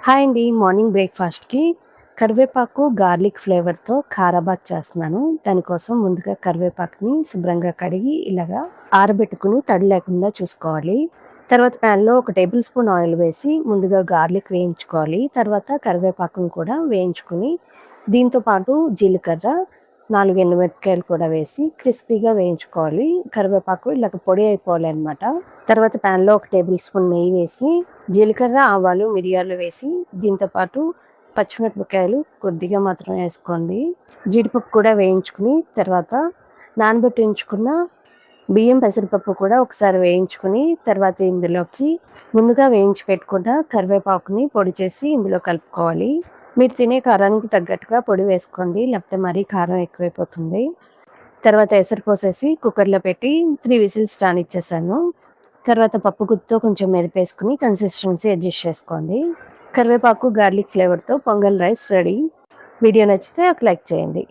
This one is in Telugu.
హాయ్ అండి. మార్నింగ్ బ్రేక్‌ఫాస్ట్‌కి కరివేపాకు, గార్లిక్ ఫ్లేవర్‌తో కారాబాత్ చేస్తున్నాను. దానికోసం ముందుగా కరివేపాకుని శుభ్రంగా కడిగి ఇలాగా ఆరబెట్టుకుని తడి లేకుండా చూసుకోవాలి. తర్వాత ప్యాన్‌లో ఒక టేబుల్ స్పూన్ ఆయిల్ వేసి ముందుగా గార్లిక్ వేయించుకోవాలి. తర్వాత కరివేపాకును కూడా వేయించుకొని దీంతో పాటు జీలకర్ర, 4 ఎండుమిరపకాయలు కూడా వేసి క్రిస్పీగా వేయించుకోవాలి. కరివేపాకు ఇలాగ పొడి అయిపోవాలనమాట. తర్వాత ప్యాన్‌లో ఒక టేబుల్ స్పూన్ నెయ్యి వేసి జీలకర్ర, ఆవాలు, మిరియాలు వేసి దీంతో పాటు పచ్చిమిరపకాయలు కొద్దిగా మాత్రం వేసుకోండి. జీడిపప్పు కూడా వేయించుకుని తర్వాత నానబెట్టి ఉంచుకున్న బియ్యం, పెసరపప్పు కూడా ఒకసారి వేయించుకుని తర్వాత ఇందులోకి ముందుగా వేయించి పెట్టుకున్న కరివేపాకుని పొడి చేసి ఇందులో కలుపుకోవాలి. మీరు తినే కారానికి తగ్గట్టుగా పొడి వేసుకోండి, లేకపోతే మరీ కారం ఎక్కువైపోతుంది. తర్వాత ఎసరు పోసేసి కుక్కర్‌లో పెట్టి 3 విజిల్స్ రానిచ్చేసాను. తర్వాత పప్పు గుత్తితో కొంచెం మెదిపేసుకుని కన్సిస్టెన్సీ అడ్జస్ట్ చేసుకోండి. కరివేపాకు, గార్లిక్ ఫ్లేవర్‌తో పొంగల్ రైస్ రెడీ. వీడియో నచ్చితే ఒక లైక్ చేయండి.